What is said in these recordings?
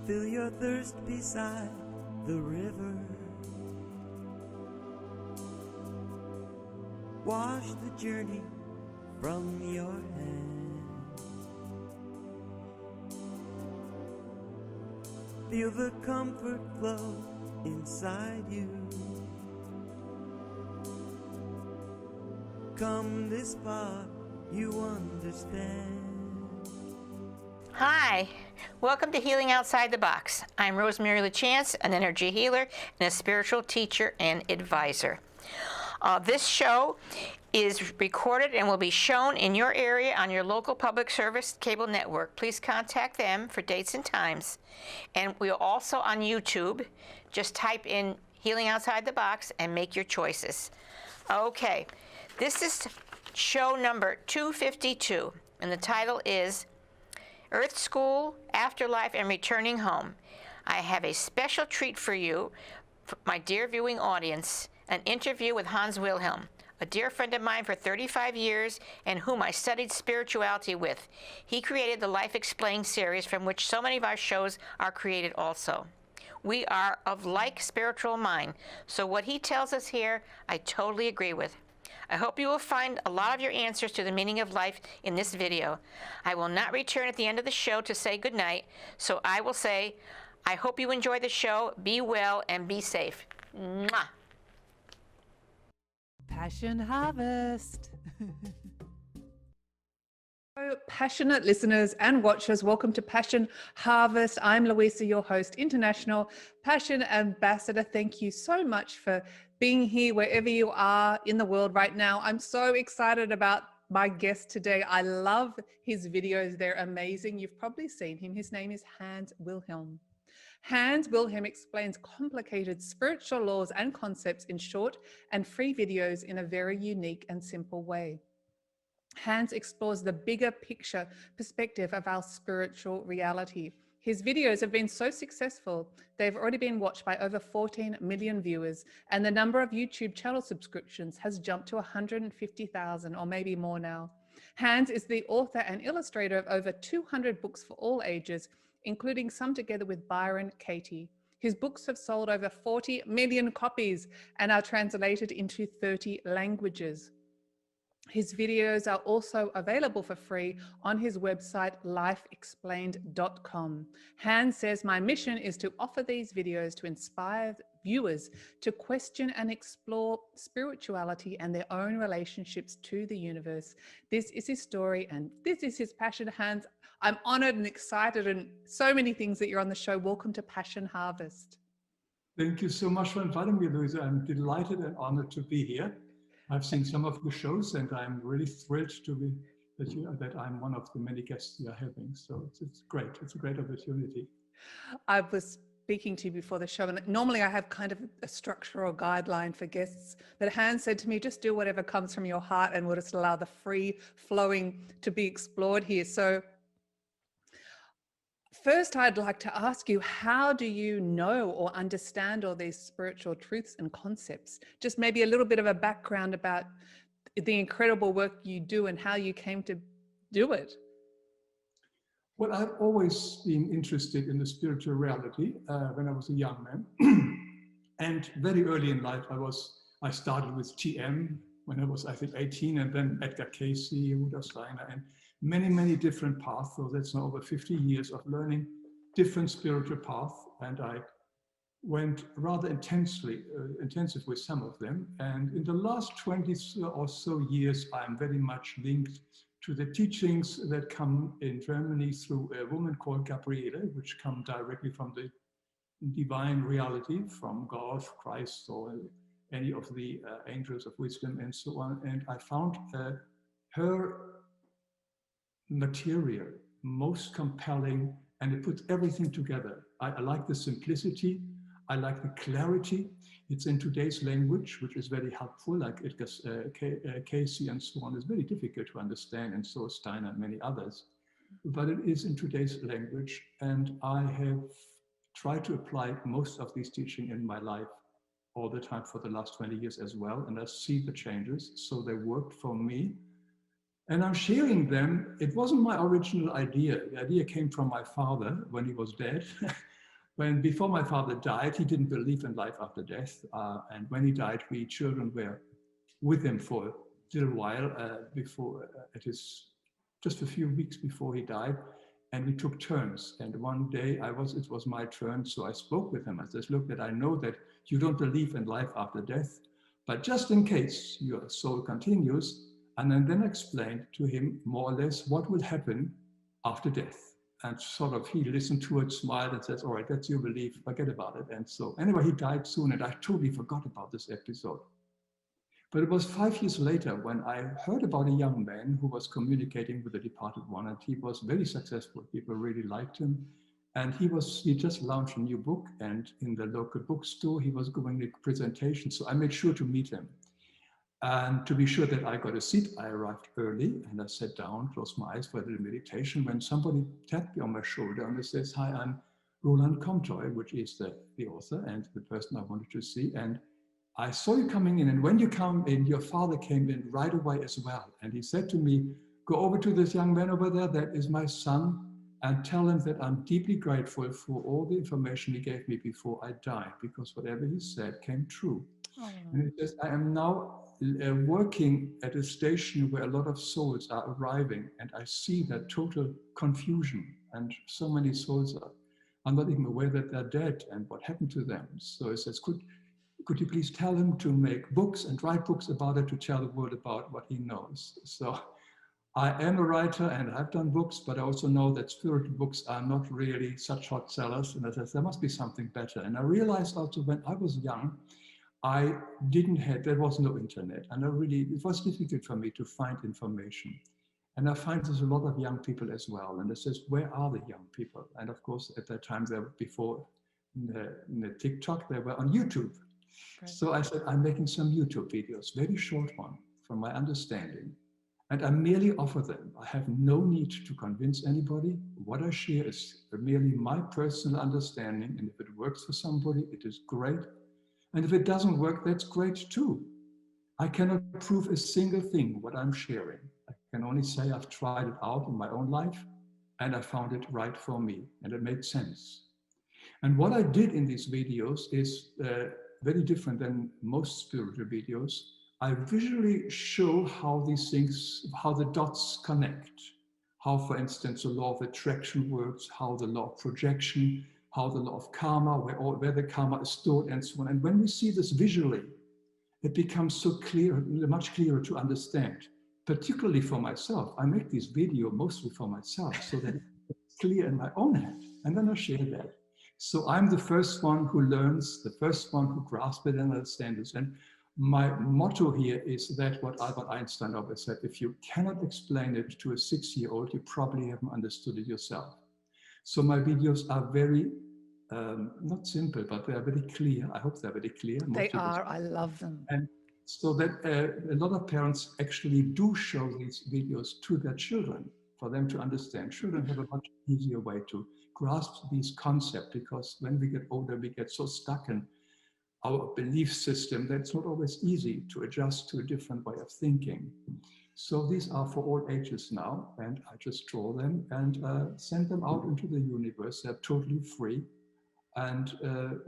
fill your thirst beside the river. Wash the journey from your hands. Feel the comfort flow inside you. Come this far, you understand. Hi, welcome to Healing Outside the Box. I'm Rosemary Lachance, an energy healer and a spiritual teacher and advisor. This show is recorded and will be shown in your area on your local public service cable network. Please contact them for dates and times. And we're also on YouTube. Just type in Healing Outside the Box and make your choices. Okay, this is show number 252, and the title is Earth School, Afterlife, and Returning Home. I have a special treat for you, my dear viewing audience, an interview with Hans Wilhelm, a dear friend of mine for 35 years and whom I studied spirituality with. He created the Life Explained series, from which so many of our shows are created also. We are of like spiritual mind, so what he tells us here, I totally agree with. I hope you will find a lot of your answers to the meaning of life in this video. I will not return at the end of the show to say goodnight, so I will say, I hope you enjoy the show, be well, and be safe. Mwah. Passion Harvest. So, passionate listeners and watchers, welcome to Passion Harvest. I'm Louisa, your host, International Passion Ambassador. Thank you so much for being here wherever you are in the world right now. I'm so excited about my guest today. I love his videos. They're amazing. You've probably seen him. His name is Hans Wilhelm. Hans Wilhelm explains complicated spiritual laws and concepts in short and free videos in a very unique and simple way. Hans explores the bigger picture perspective of our spiritual reality. His videos have been so successful, they've already been watched by over 14 million viewers, and the number of YouTube channel subscriptions has jumped to 150,000 or maybe more now. Hans is the author and illustrator of over 200 books for all ages, including some together with Byron Katie. His books have sold over 40 million copies and are translated into 30 languages. His videos are also available for free on his website, lifeexplained.com. Hans says, my mission is to offer these videos to inspire viewers to question and explore spirituality and their own relationships to the universe. This is his story and this is his passion. Hans, I'm honored and excited and so many things that you're on the show. Welcome to Passion Harvest. Thank you so much for inviting me, Louisa. I'm delighted and honored to be here. I've seen some of the shows and I'm really thrilled to be that I'm one of the many guests you're having. So it's great. It's a great opportunity. I was speaking to you before the show, and normally I have kind of a structure or guideline for guests, but Hans said to me, just do whatever comes from your heart and we'll just allow the free flowing to be explored here. So first, I'd like to ask you, how do you know or understand all these spiritual truths and concepts? Just maybe a little bit of a background about the incredible work you do and how you came to do it. Well, I've always been interested in the spiritual reality when I was a young man. And very early in life, I started with TM when I was, I think, 18, and then Edgar Cayce, Rudolf Steiner, and many different paths. So that's now over 50 years of learning different spiritual paths. And I went rather intensive with some of them. And in the last 20 or so years, I'm very much linked to the teachings that come in Germany through a woman called Gabriele, which come directly from the divine reality, from God, Christ, or any of the angels of wisdom and so on. And I found her material most compelling, and it puts everything together. I like the simplicity, I like the clarity. It's in today's language, which is very helpful, like Edgar Cayce and so on. It's very difficult to understand, and so is Steiner and many others. But it is in today's language, and I have tried to apply most of these teachings in my life all the time for the last 20 years as well, and I see the changes, so they worked for me. And I'm sharing them. It wasn't my original idea. The idea came from my father when he was dead. When before my father died, he didn't believe in life after death. And when he died, we children were with him for a little while before, just a few weeks before he died. And we took turns. And one day it was my turn. So I spoke with him. I said, look, that I know that you don't believe in life after death, but just in case your soul continues, and then explained to him more or less what will happen after death. And sort of he listened to it, smiled and says, all right, that's your belief, forget about it. And so anyway, he died soon and I totally forgot about this episode. But it was 5 years later when I heard about a young man who was communicating with the departed one, and he was very successful. People really liked him. And he just launched a new book, and in the local bookstore, he was going to presentation. So I made sure to meet him. And to be sure that I got a seat, I arrived early and I sat down, closed my eyes for a little meditation, when somebody tapped me on my shoulder and says, hi, I'm Roland Comtois, which is the author and the person I wanted to see. And I saw you coming in, and when you come in, your father came in right away as well. And he said to me, go over to this young man over there, that is my son, and tell him that I'm deeply grateful for all the information he gave me before I died, because whatever he said came true. Oh. And he says, I am now working at a station where a lot of souls are arriving, and I see that total confusion, and so many souls are not even aware that they're dead and what happened to them. So he says, could you please tell him to make books and write books about it, to tell the world about what he knows. So I am a writer and I've done books, but I also know that spiritual books are not really such hot sellers. And I said, there must be something better. And I realized also when I was young, there was no internet. And it was difficult for me to find information. And I find there's a lot of young people as well. And it says, where are the young people? And of course, at that time, before the TikTok, they were on YouTube. Right. So I said, I'm making some YouTube videos, very short one, from my understanding. And I merely offer them. I have no need to convince anybody. What I share is merely my personal understanding. And if it works for somebody, it is great. And if it doesn't work, that's great too. I cannot prove a single thing what I'm sharing. I can only say I've tried it out in my own life and I found it right for me and it made sense. And what I did in these videos is very different than most spiritual videos. I visually show how these things, how the dots connect. How, for instance, the law of attraction works, how the law of projection, how the law of karma, where the karma is stored and so on. And when we see this visually, it becomes so clear, much clearer to understand, particularly for myself. I make this video mostly for myself so that it's clear in my own head. And then I share that. So I'm the first one who learns, the first one who grasps it and understands it. And my motto here is that what Albert Einstein always said, if you cannot explain it to a 6-year-old, you probably haven't understood it yourself. So my videos are very, not simple, but they are very clear. I hope they're very clear. They are, I love them. And so that a lot of parents actually do show these videos to their children for them to understand. Children have a much easier way to grasp these concepts, because when we get older, we get so stuck in our belief system that it's not always easy to adjust to a different way of thinking. So these are for all ages now, and I just draw them and send them out into the universe. They're totally free, and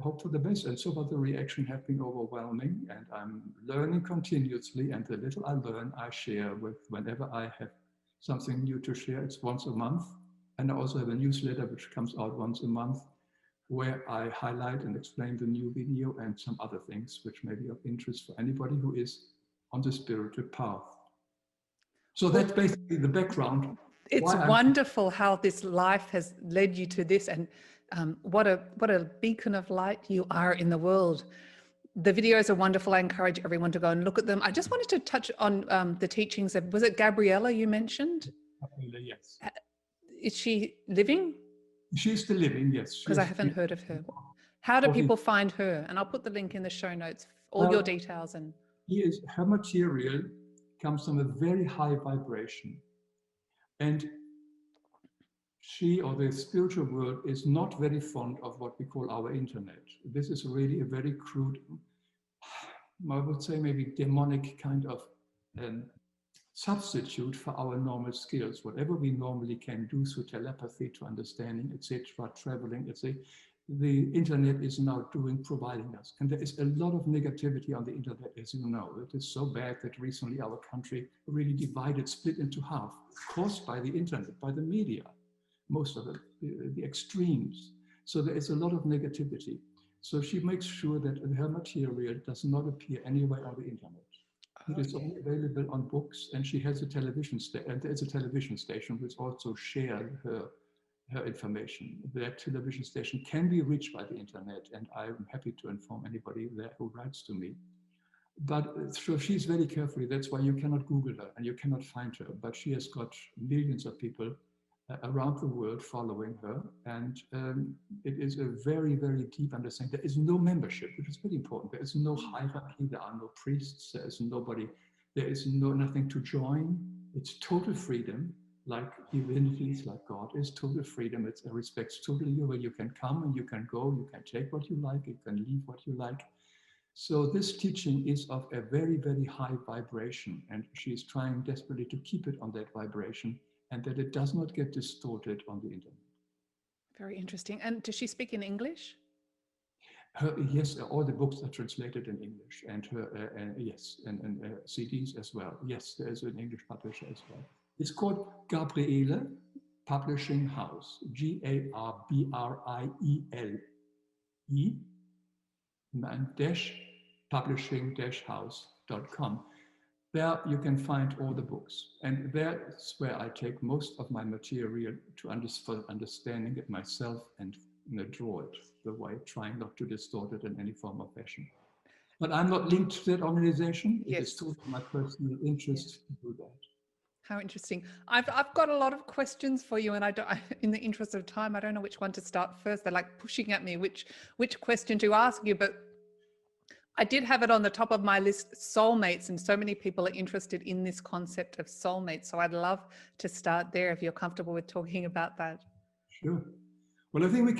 hope for the best. And so far the reaction have been overwhelming, and I'm learning continuously, and the little I learn, I share with whenever I have something new to share. It's once a month. And I also have a newsletter which comes out once a month, where I highlight and explain the new video and some other things which may be of interest for anybody who is on the spiritual path. So that's basically the background. It's wonderful how this life has led you to this, and what a beacon of light you are in the world. The videos are wonderful. I encourage everyone to go and look at them. I just wanted to touch on the teachings of, was it Gabriella you mentioned? Gabriella, yes. Is she living? She's still living, yes. Because I haven't heard of her. How do people find her? And I'll put the link in the show notes, all your details. And her material comes from a very high vibration. And she, or the spiritual world, is not very fond of what we call our internet. This is really a very crude, I would say maybe demonic kind of substitute for our normal skills. Whatever we normally can do through telepathy, to understanding, etc., traveling, etc., the internet is now providing us. And there is a lot of negativity on the internet, as you know. It is so bad that recently our country really divided, split into half, caused by the internet, by the media, most of it, the extremes. So there is a lot of negativity. So she makes sure that her material does not appear anywhere on the internet. It is only available on books, and she has a television station, and there's a television station which also shares her information. That television station can be reached by the internet, and I'm happy to inform anybody there who writes to me. But so she's very carefully, that's why you cannot Google her and you cannot find her, but she has got millions of people around the world following her, and it is a very, very deep understanding. There is no membership, which is very important. There is no hierarchy, there are no priests, there is nobody, there is nothing to join. It's total freedom, like divinities, like God is total freedom. It respects totally you, where you can come and you can go, you can take what you like, you can leave what you like. So this teaching is of a very, very high vibration, and she is trying desperately to keep it on that vibration, and that it does not get distorted on the internet. Very interesting. And does she speak in English? Yes, all the books are translated in English, and yes, and CDs as well. Yes, there is an English publisher as well. It's called Gabriele Publishing House, Gabriele, and publishing-house.com. There you can find all the books, and that's where I take most of my material for understanding it myself and draw it the way, trying not to distort it in any form or fashion. But I'm not linked to that organization. It is totally my personal interest to do that. How interesting. I've got a lot of questions for you, and in the interest of time, I don't know which one to start first. They're like pushing at me which question to ask you, but I did have it on the top of my list, soulmates, and so many people are interested in this concept of soulmates. So I'd love to start there if you're comfortable with talking about that. Sure. Well, I think we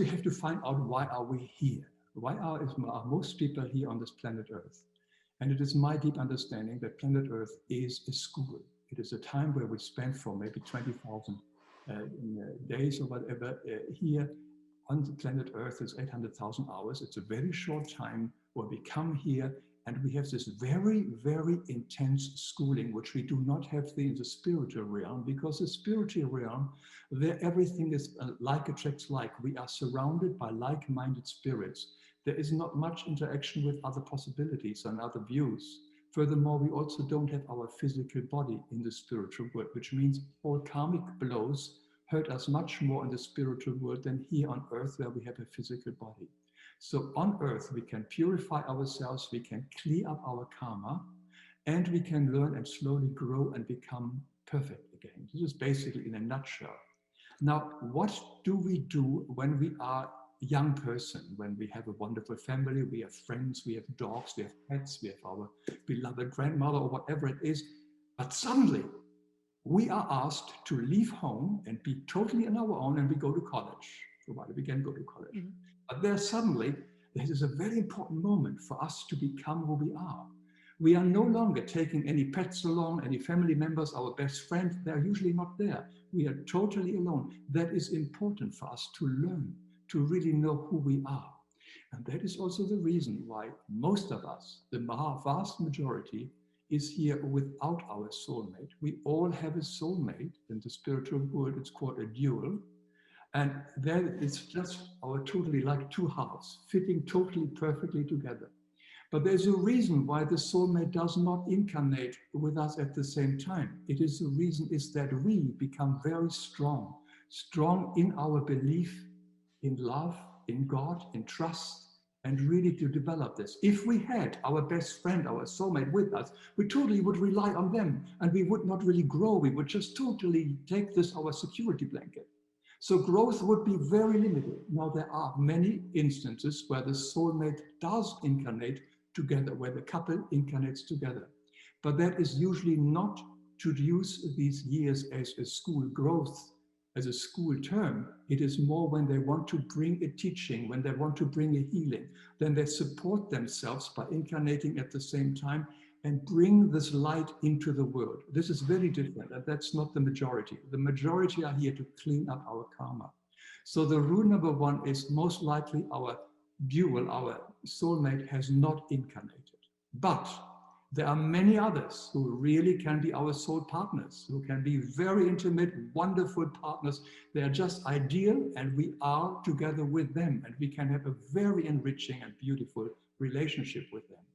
have to find out, why are we here? Why are most people here on this planet Earth? And it is my deep understanding that planet Earth is a school. It is a time where we spend for maybe 20,000 days or whatever here on the planet Earth. Is 800,000 hours. It's a very short time where we come here and we have this very, very intense schooling, which we do not have in the spiritual realm, because the spiritual realm, there everything is like attracts like. We are surrounded by like-minded spirits. There is not much interaction with other possibilities and other views. Furthermore, we also don't have our physical body in the spiritual world, which means all karmic blows hurt us much more in the spiritual world than here on Earth, where we have a physical body. So on Earth, we can purify ourselves, we can clear up our karma, and we can learn and slowly grow and become perfect again. This is basically in a nutshell. Now, what do we do when we are a young person, when we have a wonderful family, we have friends, we have dogs, we have pets, we have our beloved grandmother or whatever it is, but suddenly we are asked to leave home and be totally on our own, and we go to college, provided we can go to college. Mm-hmm. But there is a very important moment for us to become who we are. We are no longer taking any pets along, any family members, our best friend, they're usually not there. We are totally alone. That is important for us to learn, to really know who we are. And that is also the reason why most of us, the vast majority, is here without our soulmate. We all have a soulmate. In the spiritual world, it's called a dual. And then it's just our totally like two halves, fitting totally perfectly together. But there's a reason why the soulmate does not incarnate with us at the same time. The reason is that we become very strong in our belief, in love, in God, in trust, and really to develop this. If we had our best friend, our soulmate with us, we totally would rely on them, and we would not really grow. We would just totally take this our security blanket. So growth would be very limited. Now, there are many instances where the soulmate does incarnate together, where the couple incarnates together. But that is usually not to use these years as a school growth, as a school term. It is more when they want to bring a teaching, when they want to bring a healing, then they support themselves by incarnating at the same time and bring this light into the world. This is very different, and that's not the majority. The majority are here to clean up our karma. So the rule number one is most likely our dual, our soulmate has not incarnated. But there are many others who really can be our soul partners, who can be very intimate, wonderful partners. They are just ideal, and we are together with them, and we can have a very enriching and beautiful relationship with them.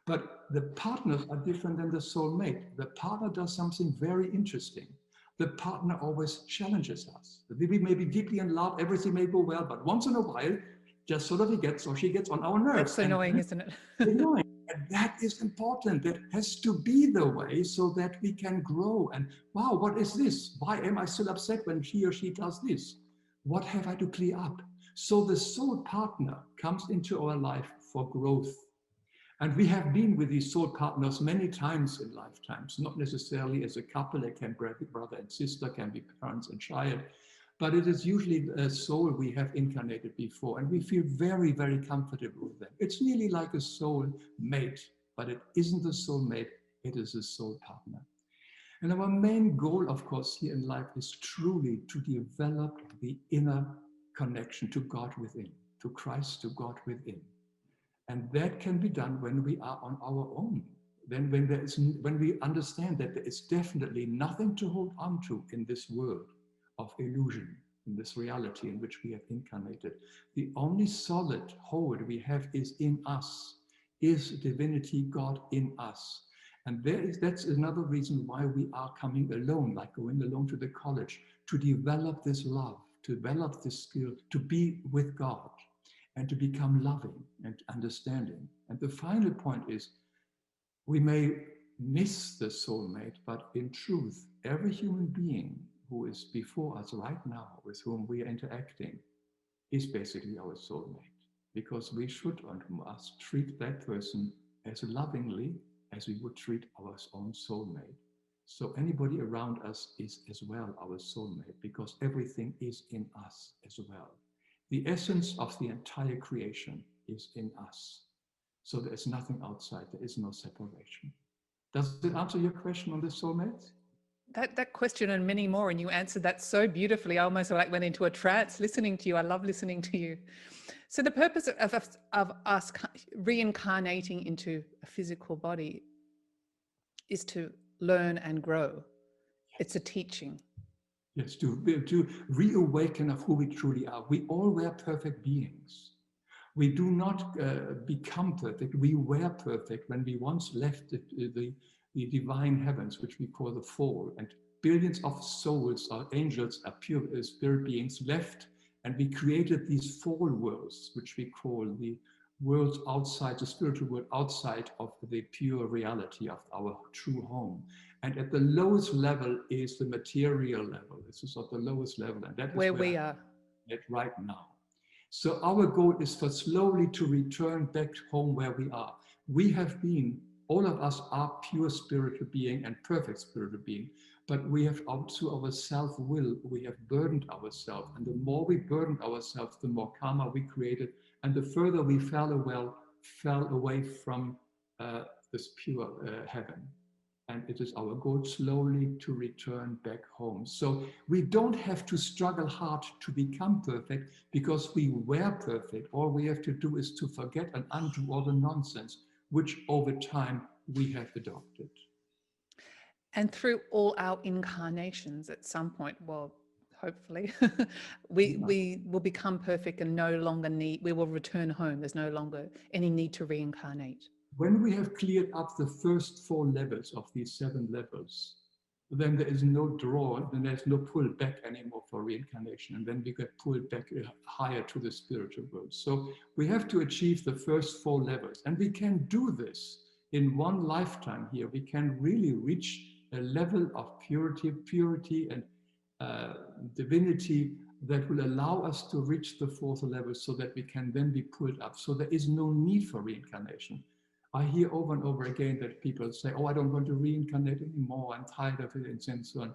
But the partners are different than the soulmate. The partner does something very interesting. The partner always challenges us. We may be deeply in love, everything may go well, but once in a while, just sort of he gets or she gets on our nerves. That's annoying, isn't it? Annoying. And that is important. That has to be the way so that we can grow. And wow, what is this? Why am I still upset when he or she does this? What have I to clear up? So the soul partner comes into our life for growth. And we have been with these soul partners many times in lifetimes, not necessarily as a couple. It can be brother and sister, can be parents and child, but it is usually a soul we have incarnated before, and we feel very, very comfortable with them. It's nearly like a soul mate, but it isn't a soul mate, it is a soul partner. And our main goal, of course, here in life is truly to develop the inner connection to God within, to Christ, to God within. And that can be done when we are on our own. Then when we understand that there is definitely nothing to hold on to in this world of illusion, in this reality in which we have incarnated. The only solid hold we have is in us, is divinity, God in us. And that's another reason why we are coming alone, like going alone to the college, to develop this love, to develop this skill, to be with God, and to become loving and understanding. And the final point is, we may miss the soulmate, but in truth, every human being who is before us right now, with whom we are interacting, is basically our soulmate. Because we should and must treat that person as lovingly as we would treat our own soulmate. So anybody around us is as well our soulmate, because everything is in us as well. The essence of the entire creation is in us. So there is nothing outside, there is no separation. Does it answer your question on the soulmates? That question and many more, and you answered that so beautifully. I almost like went into a trance listening to you. I love listening to you. So the purpose of us reincarnating into a physical body is to learn and grow. It's a teaching. Yes, to reawaken of who we truly are. We all were perfect beings. We do not become perfect. We were perfect when we once left the divine heavens, which we call the fall. And billions of souls, or angels, are pure spirit beings left. And we created these fall worlds, which we call the worlds outside, the spiritual world outside of the pure reality of our true home. And at the lowest level is the material level. This is at the lowest level. And that is where we are right now. So our goal is for slowly to return back home where we are. We have been, all of us are pure spiritual being and perfect spiritual being, but we have, through our self-will, we have burdened ourselves. And the more we burdened ourselves, the more karma we created, and the further we fell away from this pure heaven. And it is our goal slowly to return back home. So we don't have to struggle hard to become perfect, because we were perfect. All we have to do is to forget and undo all the nonsense, which over time we have adopted. And through all our incarnations at some point, well, hopefully, we will become perfect and we will return home. There's no longer any need to reincarnate. When we have cleared up the first 4 levels of these 7 levels, then there is no draw, then there's no pull back anymore for reincarnation. And then we get pulled back higher to the spiritual world. So we have to achieve the first 4 levels. And we can do this in one lifetime here. We can really reach a level of purity and divinity that will allow us to reach the 4th level, so that we can then be pulled up. So there is no need for reincarnation. I hear over and over again that people say, oh, I don't want to reincarnate anymore, I'm tired of it, and so on.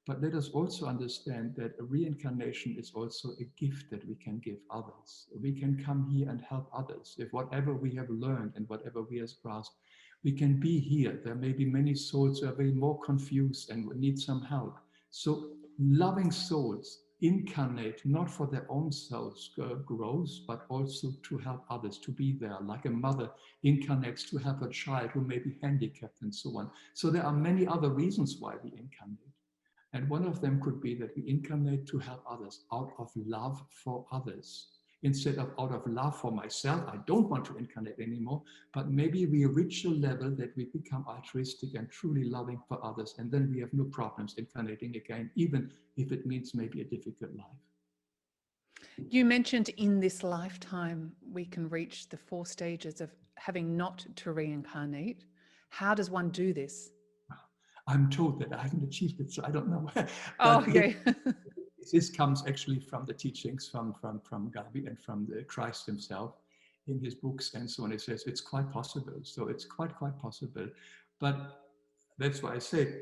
But let us also understand that a reincarnation is also a gift that we can give others. We can come here and help others. If whatever we have learned and whatever we have grasped, we can be here. There may be many souls who are very more confused and need some help. So loving souls incarnate, not for their own selves growth, but also to help others, to be there, like a mother incarnates to help a child who may be handicapped and so on. So there are many other reasons why we incarnate. And one of them could be that we incarnate to help others out of love for others. Instead of out of love for myself, I don't want to incarnate anymore, but maybe we reach a level that we become altruistic and truly loving for others, and then we have no problems incarnating again, even if it means maybe a difficult life. You mentioned in this lifetime we can reach the 4 stages of having not to reincarnate. How does one do this? I'm told that I haven't achieved it, so I don't know. Oh, okay. This comes actually from the teachings from Gabi and from the Christ himself in his books and so on. It says it's quite possible. So it's quite possible. But that's why I say,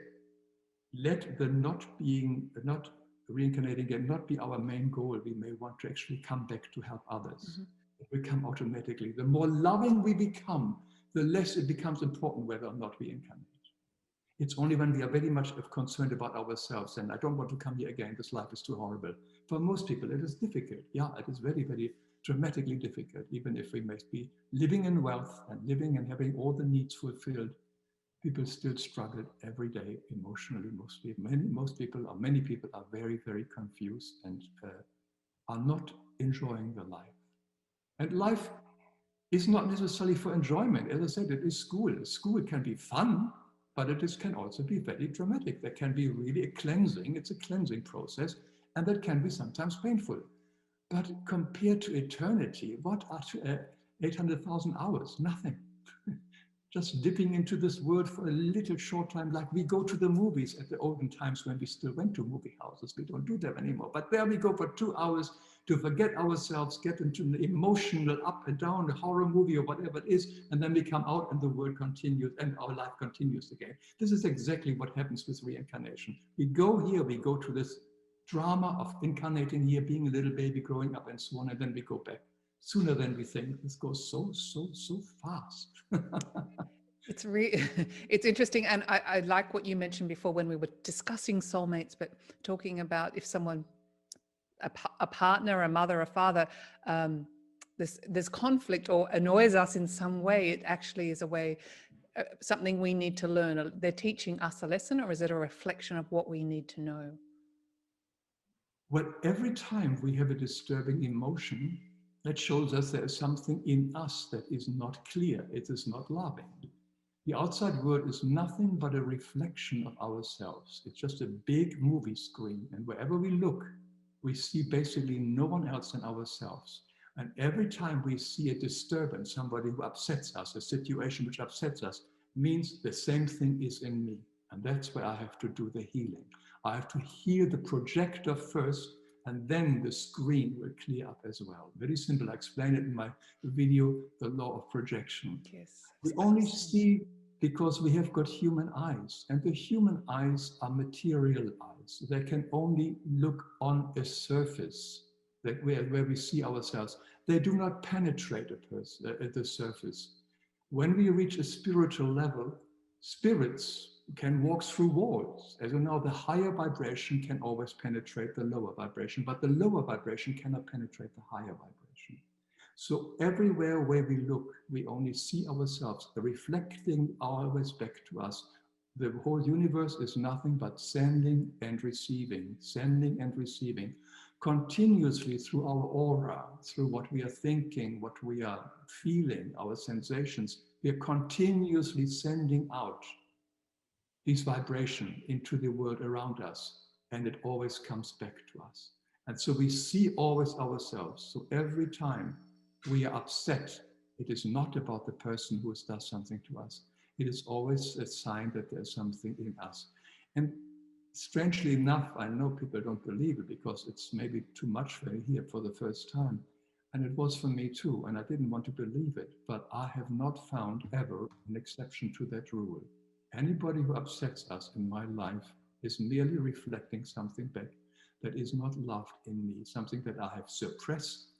let the not reincarnating and not be our main goal. We may want to actually come back to help others. It will come automatically. The more loving we become, the less it becomes important whether or not we incarnate. It's only when we are very much concerned about ourselves and I don't want to come here again, this life is too horrible. For most people, it is difficult. Yeah, it is very, very dramatically difficult, even if we may be living in wealth and living and having all the needs fulfilled. People still struggle every day emotionally. Many people are very, very confused and are not enjoying the life. And life is not necessarily for enjoyment. As I said, it is school. School can be fun, but it can also be very dramatic. There can be really a cleansing. It's a cleansing process, and that can be sometimes painful. But compared to eternity, what are 800,000 hours? Nothing. Just dipping into this world for a little short time, like we go to the movies at the olden times when we still went to movie houses. We don't do that anymore. But there we go for 2 hours to forget ourselves, get into an emotional up and down, a horror movie or whatever it is, and then we come out and the world continues and our life continues again. This is exactly what happens with reincarnation. We go here, we go to this drama of incarnating here, being a little baby, growing up and so on, and then we go back. Sooner than we think. This goes so fast. It's interesting, and I like what you mentioned before when we were discussing soulmates, but talking about if someone, a partner, a mother, a father, there's conflict or annoys us in some way, it actually is a way, something we need to learn. They're teaching us a lesson, or is it a reflection of what we need to know? Well, every time we have a disturbing emotion, that shows us there is something in us that is not clear. It is not loving. The outside world is nothing but a reflection of ourselves. It's just a big movie screen. And wherever we look, we see basically no one else than ourselves. And every time we see a disturbance, somebody who upsets us, a situation which upsets us, means the same thing is in me. And that's where I have to do the healing. I have to heal the projector first, and then the screen will clear up as well. Very simple. I explain it in my video, The Law of Projection. Yes. We only see because we have got human eyes, and the human eyes are material eyes. They can only look on a surface that where we see ourselves. They do not penetrate the surface. When we reach a spiritual level, spirits can walk through walls. As you know, the higher vibration can always penetrate the lower vibration, but the lower vibration cannot penetrate the higher vibration. So everywhere where we look, we only see ourselves, reflecting always back to us. The whole universe is nothing but sending and receiving, continuously through our aura, through what we are thinking, what we are feeling, our sensations. We are continuously sending out this vibration into the world around us, and it always comes back to us. And so we see always ourselves. So every time we are upset, it is not about the person who does something to us. It is always a sign that there's something in us. And strangely enough, I know people don't believe it because it's maybe too much for me here for the first time. And it was for me too, and I didn't want to believe it, but I have not found ever an exception to that rule. Anybody who upsets us in my life is merely reflecting something back that is not loved in me, something that I have suppressed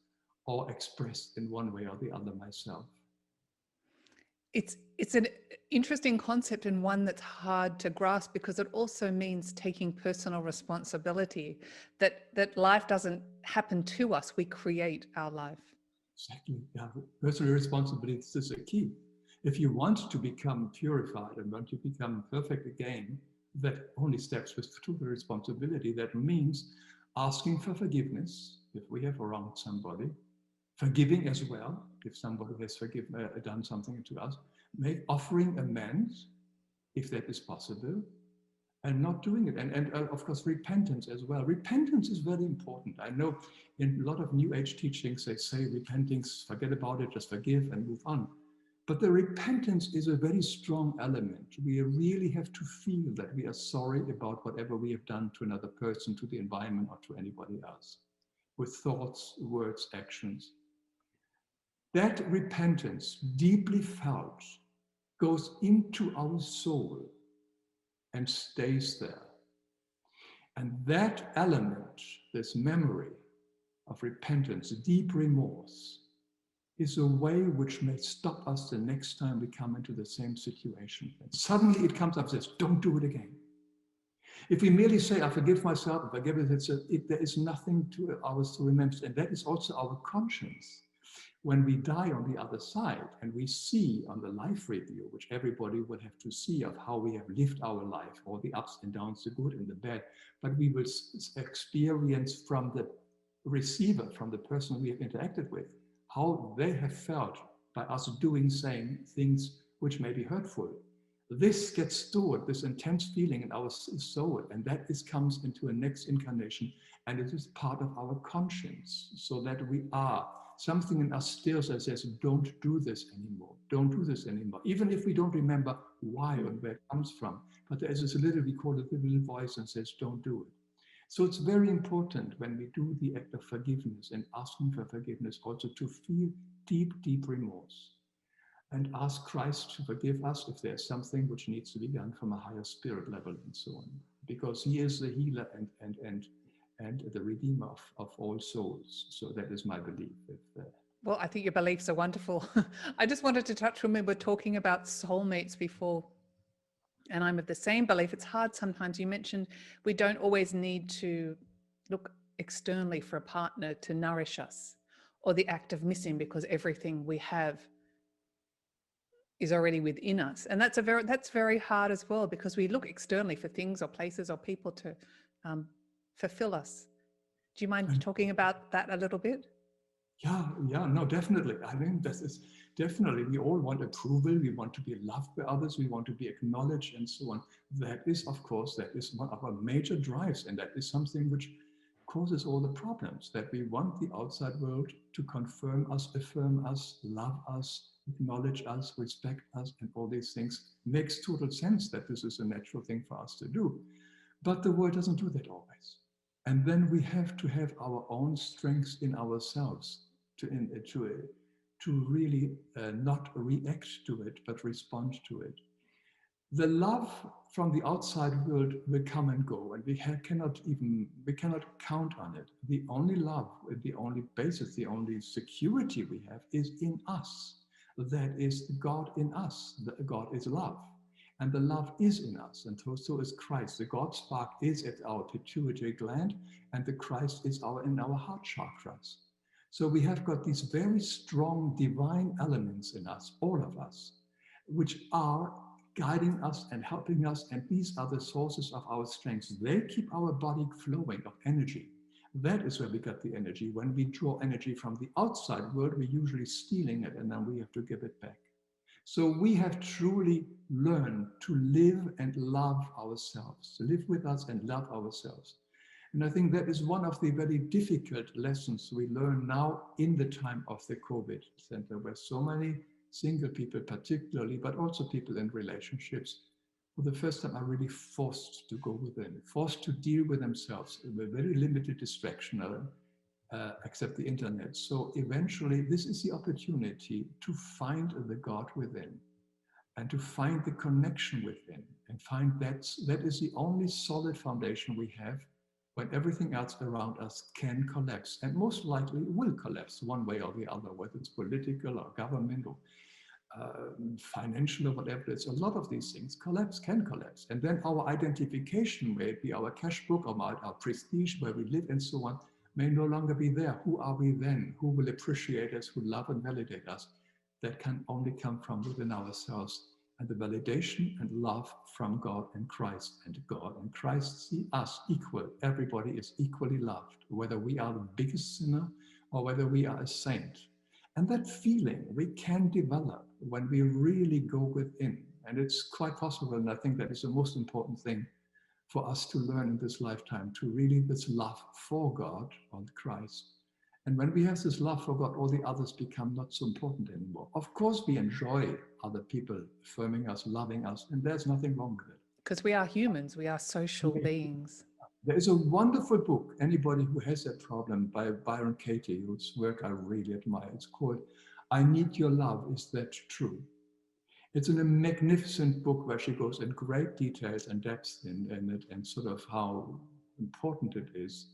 or expressed in one way or the other myself. it's an interesting concept and one that's hard to grasp, because it also means taking personal responsibility, that life doesn't happen to us, we create our life. Exactly. Yeah. Personal responsibility is a key. If you want to become purified and want to become perfect again, that only steps with total responsibility. That means asking for forgiveness if we have wronged somebody, forgiving as well if somebody has done something to us, offering amends if that is possible, and not doing it. And of course, repentance as well. Repentance is very important. I know in a lot of New Age teachings, they say repentance, forget about it, just forgive and move on. But the repentance is a very strong element. We really have to feel that we are sorry about whatever we have done to another person, to the environment, or to anybody else, with thoughts, words, actions. That repentance, deeply felt, goes into our soul and stays there. And that element, this memory of repentance, deep remorse, is a way which may stop us the next time we come into the same situation. And suddenly it comes up and says, don't do it again. If we merely say, I forgive myself, I forgive it, there is nothing to ours to remember. And that is also our conscience. When we die on the other side and we see on the life review, which everybody will have to see of how we have lived our life, all the ups and downs, the good and the bad, but we will experience from the receiver, from the person we have interacted with, how they have felt by us doing, saying things which may be hurtful. This gets stored, this intense feeling in our soul, and that comes into a next incarnation, and it is part of our conscience, so that we are, something in us still says, don't do this anymore, don't do this anymore, even if we don't remember why or where it comes from. But there is this little, we call it the little voice, and says, don't do it. So it's very important when we do the act of forgiveness and asking for forgiveness also to feel deep, deep remorse and ask Christ to forgive us if there's something which needs to be done from a higher spirit level and so on, because he is the healer and the redeemer of all souls. So that is my belief. Well, I think your beliefs are wonderful. I just wanted to touch on, we were talking about soulmates before, and I'm of the same belief. It's hard sometimes. You mentioned we don't always need to look externally for a partner to nourish us, or the act of missing, because everything we have is already within us. And that's very hard as well, because we look externally for things or places or people to fulfill us. Do you mind talking about that a little bit? Yeah, no, definitely. I mean, this is definitely, we all want approval. We want to be loved by others. We want to be acknowledged and so on. That is, of course, that is one of our major drives. And that is something which causes all the problems, that we want the outside world to confirm us, affirm us, love us, acknowledge us, respect us, and all these things. Makes total sense that this is a natural thing for us to do. But the world doesn't do that always. And then we have to have our own strengths in ourselves to really not react to it, but respond to it. The love from the outside world will come and go, and we cannot count on it. The only love, the only basis, the only security we have is in us. That is God in us. God is love. And the love is in us, and so is Christ. The God spark is at our pituitary gland, and the Christ is in our heart chakras. So we have got these very strong divine elements in us, all of us, which are guiding us and helping us, and these are the sources of our strength. They keep our body flowing of energy. That is where we get the energy. When we draw energy from the outside world, we're usually stealing it, and then we have to give it back. So we have truly learned to live and love ourselves, to live with us and love ourselves. And I think that is one of the very difficult lessons we learn now in the time of the COVID center, where so many single people particularly, but also people in relationships, for the first time are really forced to go within, forced to deal with themselves with very limited distraction, except the internet. So eventually this is the opportunity to find the God within and to find the connection within, and find that is the only solid foundation we have when everything else around us can collapse, and most likely will collapse one way or the other, whether it's political or governmental. financial or whatever, it's a lot of these things can collapse. And then our identification, maybe our cash book or our prestige, where we live and so on, may no longer be there. Who are we then? Who will appreciate us, who love and validate us? That can only come from within ourselves. And the validation and love from God and Christ. And God and Christ see us equal. Everybody is equally loved, whether we are the biggest sinner or whether we are a saint. And that feeling we can develop when we really go within. And it's quite possible, and I think that is the most important thing for us to learn in this lifetime, to really this love for God and Christ. And when we have this love for God, all the others become not so important anymore. Of course, we enjoy other people affirming us, loving us, and there's nothing wrong with it. Because we are humans, we are social beings. There is a wonderful book, anybody who has that problem, by Byron Katie, whose work I really admire. It's called I Need Your Love, Is That True? It's a magnificent book where she goes in great details and depth in it, and sort of how important it is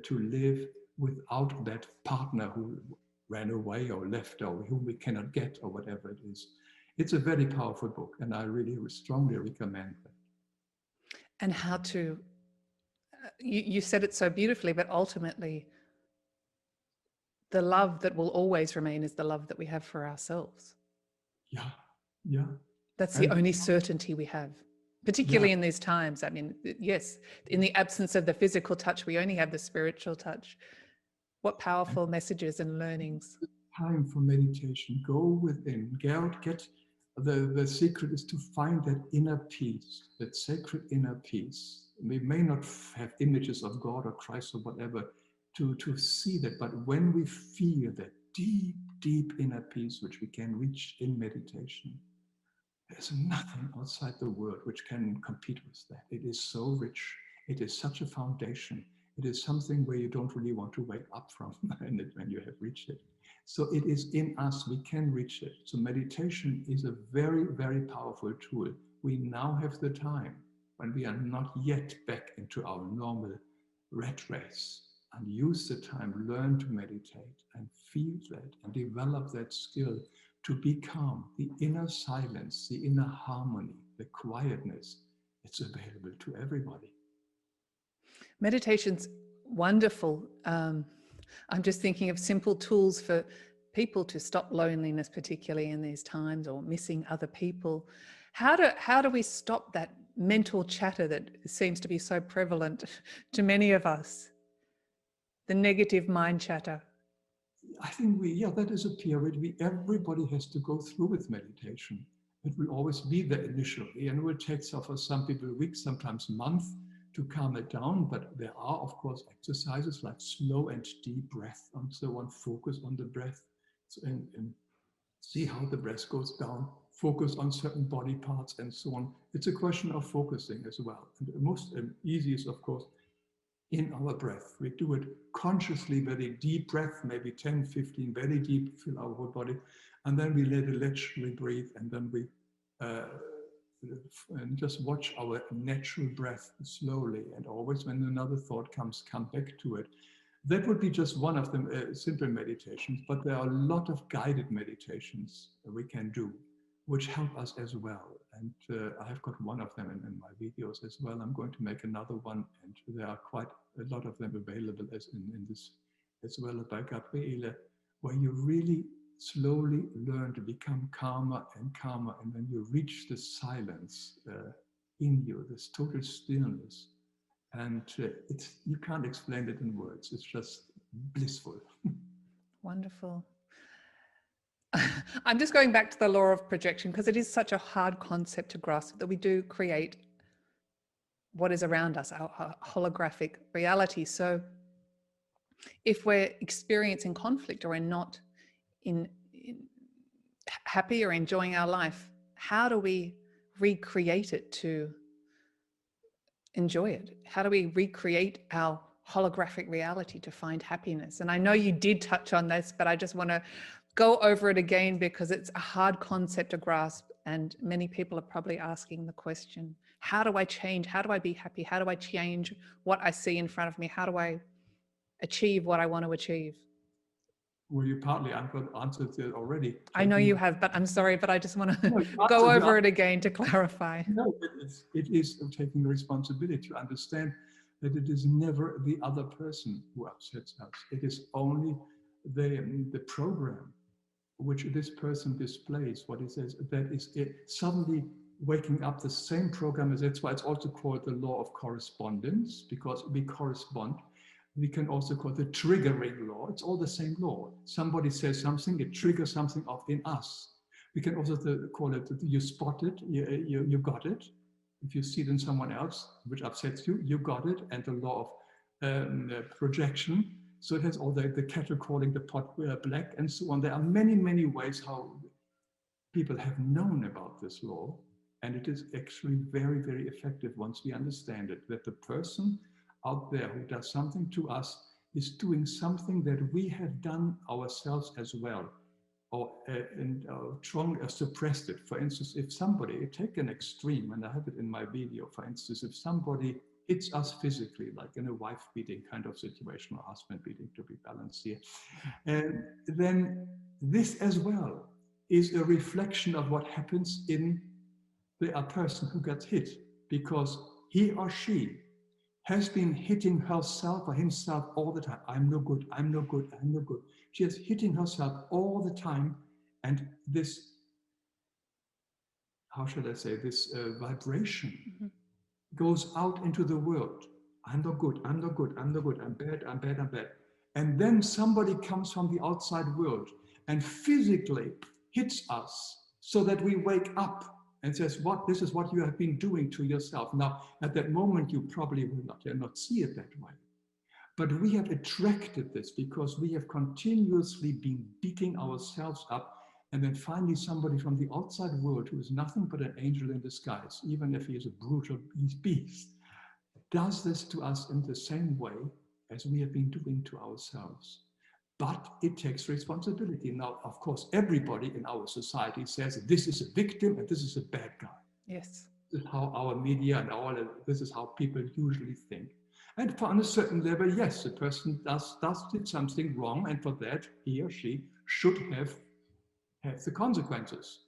to live without that partner who ran away or left or whom we cannot get or whatever it is. It's a very powerful book, and I really strongly recommend that. And how to, you said it so beautifully, but ultimately, the love that will always remain is the love that we have for ourselves. Yeah. That's the only certainty we have, particularly in these times. I mean, yes, in the absence of the physical touch, we only have the spiritual touch. What powerful messages and learnings. Time for meditation. Go within. Get the secret is to find that inner peace, that sacred inner peace. We may not have images of God or Christ or whatever to see that, but when we feel that deep, deep inner peace, which we can reach in meditation, there's nothing outside the world which can compete with that. It is so rich. It is such a foundation. It is something where you don't really want to wake up from when you have reached it. So it is in us, we can reach it. So meditation is a very, very powerful tool. We now have the time when we are not yet back into our normal rat race, and use the time, learn to meditate and feel that and develop that skill to be calm, the inner silence, the inner harmony, the quietness. It's available to everybody. Meditation's wonderful. I'm just thinking of simple tools for people to stop loneliness, particularly in these times, or missing other people. How do we stop that mental chatter that seems to be so prevalent to many of us? The negative mind chatter. I think that is a period everybody has to go through with meditation. It will always be there initially, and it will take for some people weeks, sometimes months, to calm it down. But there are, of course, exercises like slow and deep breath and so on. Focus on the breath, and see how the breath goes down. Focus on certain body parts and so on. It's a question of focusing as well. And the most easiest, of course, in our breath. We do it consciously, very deep breath, maybe 10, 15, very deep, fill our whole body. And then we let it naturally breathe, and then we and just watch our natural breath slowly. And always when another thought comes, come back to it. That would be just one of the simple meditations, but there are a lot of guided meditations that we can do, which help us as well. And I have got one of them in my videos as well. I'm going to make another one, and there are quite a lot of them available as in this as well by Gabriele, where you really slowly learn to become calmer and calmer, and then you reach the silence in you, this total stillness. And you can't explain it in words. It's just blissful. Wonderful. I'm just going back to the law of projection, because it is such a hard concept to grasp, that we do create what is around us, our holographic reality. So if we're experiencing conflict, or we're not in happy or enjoying our life, how do we recreate it to enjoy it? How do we recreate our holographic reality to find happiness? And I know you did touch on this, but I just want to go over it again, because it's a hard concept to grasp, and many people are probably asking the question, how do I change? How do I be happy? How do I change what I see in front of me? How do I achieve what I want to achieve? Well, you partly answered it already. I know you have, but I'm sorry, but I just want to No, you go answered- over it again to clarify. No, it is taking responsibility to understand that it is never the other person who upsets us. It is only the program which this person displays, what he says, that is it suddenly waking up the same program. That's why it's also called the law of correspondence, because we correspond. We can also call it the triggering law. It's all the same law. Somebody says something, it triggers something off in us. We can also call it, you spot it, you got it. If you see it in someone else, which upsets you, you got it. And the law of projection. So it has all the kettle calling the pot black and so on. There are many, many ways how people have known about this law. And it is actually very, very effective once we understand it, that the person out there who does something to us is doing something that we have done ourselves as well, or suppressed it. For instance, if somebody, take an extreme, and I have it in my video, for instance, if somebody hits us physically, like in a wife beating kind of situation, or husband beating, to be balanced here, and then this as well is a reflection of what happens in the person who gets hit, because he or she has been hitting herself or himself all the time. I'm no good, I'm no good, I'm no good. She is hitting herself all the time. And this, how should I say, this vibration goes out into the world. I'm no good, I'm no good, I'm no good, I'm bad, I'm bad, I'm bad. And then somebody comes from the outside world and physically hits us so that we wake up and says, this is what you have been doing to yourself. Now, at that moment, you probably will not see it that way. But we have attracted this because we have continuously been beating ourselves up. And then finally, somebody from the outside world, who is nothing but an angel in disguise, even if he is a brutal beast, does this to us in the same way as we have been doing to ourselves. But it takes responsibility. Now, of course, everybody in our society says this is a victim and this is a bad guy. Yes. This is how our media and this is how people usually think. And on a certain level, yes, the person did something wrong, and for that, he or she should have the consequences.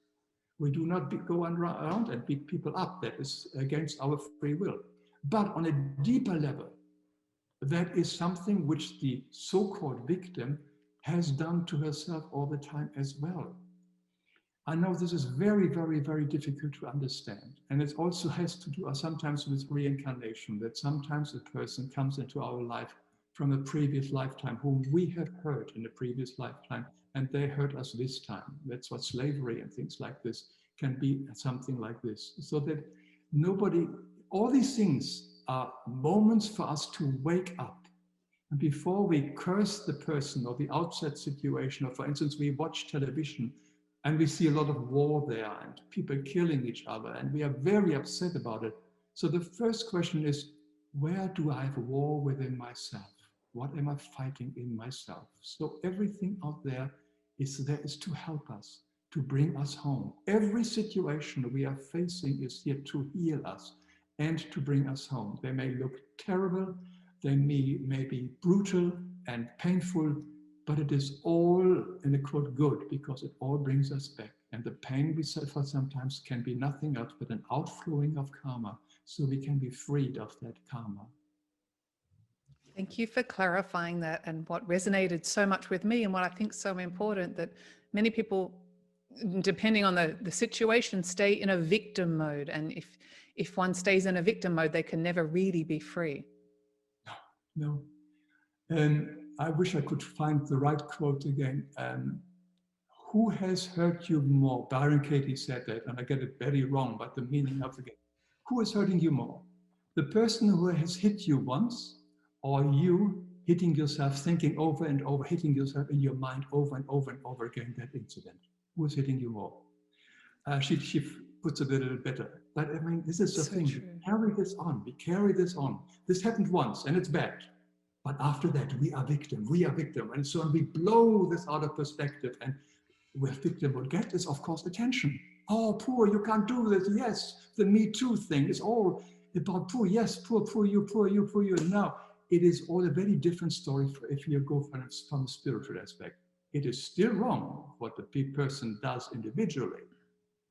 We do not go around and beat people up. That is against our free will. But on a deeper level, that is something which the so-called victim has done to herself all the time as well. I know this is very, very, very difficult to understand. And it also has to do sometimes with reincarnation, that sometimes a person comes into our life from a previous lifetime whom we have hurt in a previous lifetime, and they hurt us this time. That's what slavery and things like this can be, something like this. So that all these things are moments for us to wake up. And before we curse the person or the outside situation, or for instance, we watch television and we see a lot of war there and people killing each other, and we are very upset about it. So the first question is, where do I have war within myself? What am I fighting in myself? So everything out there is to help us, to bring us home. Every situation we are facing is here to heal us and to bring us home. They may look terrible, they may be brutal and painful, but it is all, in a quote, good, because it all brings us back. And the pain we suffer sometimes can be nothing else but an outflowing of karma, so we can be freed of that karma. Thank you for clarifying that, and what resonated so much with me, and what I think is so important, that many people, depending on the situation, stay in a victim mode. And if one stays in a victim mode, they can never really be free. No. And I wish I could find the right quote again. Who has hurt you more? Byron Katie said that, and I get it very wrong, but the meaning of the game. Who is hurting you more? The person who has hit you once, or you hitting yourself, thinking over and over, hitting yourself in your mind over and over and over again, that incident? Who is hitting you more? She puts it a little better. But I mean, this is the thing. True. We carry this on. We carry this on. This happened once, and it's bad. But after that, we are victim. And so on, we blow this out of perspective. And where victim will get is, of course, attention. Oh, poor, you can't do this. Yes, the Me Too thing is all about poor. Yes, poor you, poor you, poor you. And now it is all a very different story if you go from a spiritual aspect. It is still wrong what the person does individually,